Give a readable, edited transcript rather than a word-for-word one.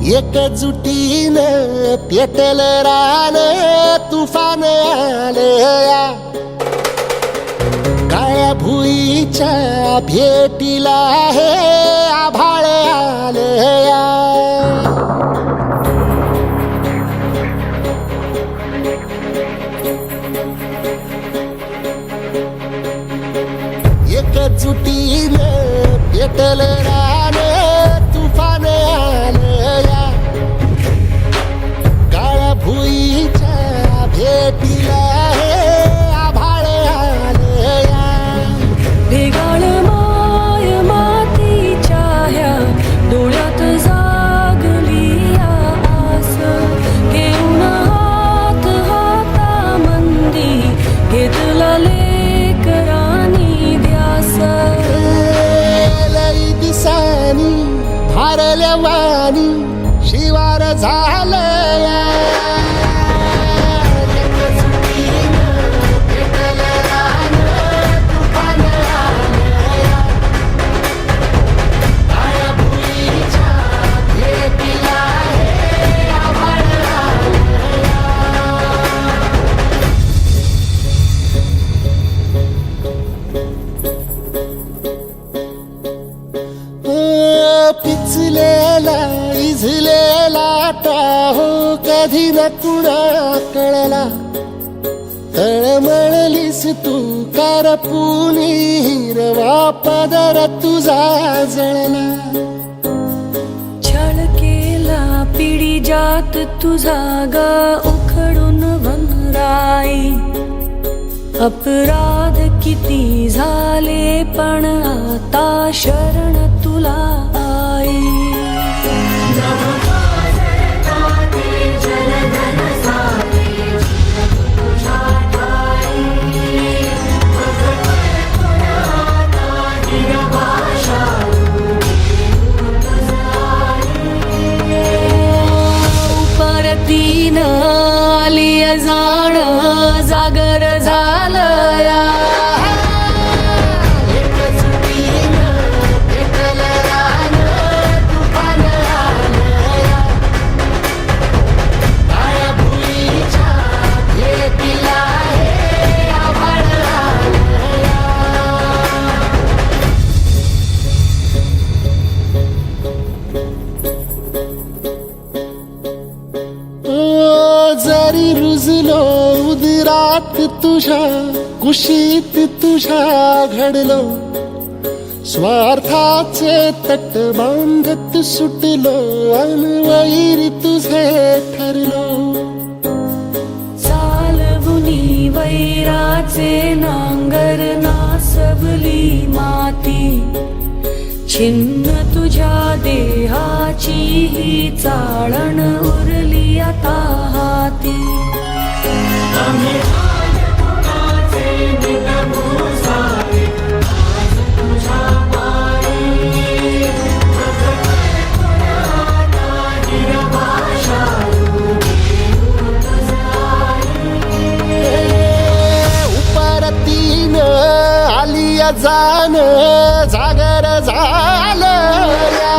एकजुटीनं पेटल रान तुफान आलया काळ्या भुईच्या भेटीला हे आभाळ आलया एकजुटीनं पेटल रान तुफान आलया काळ्या भुईच्या भेटीला हे आभाळ आलया ढेगाळ माय मातीच्या ह्या डोळ्यात जागली आस घेऊन हात हातामंदी घेतला लेकरांनी ध्यास लई दिसानी भारल्या वाणी शिवार झालया पिचलेला इझलेला टाहो कधी न कुणा कळला तळमळलीस तू करपुनी हिरवा पदर तुझा जळला छळ केला पिढी जात तुझा ग उखडून वनराई अपराध किती झाले पण आता शरण तुला आई परतीन आली जाण जागर झालया जरी रुजलो उदरात तुझ्या कुशीत तुझ्या घडलो स्वार्थाचे तट बांधत सुटलो अनवैरी तुझे ठरलो चालवुनी वैराचे नांगर नासवली माती छिन्न तुझ्या देहाची ही चाळण उरली आता हाती उपरतीन आलिया जान जागर झालया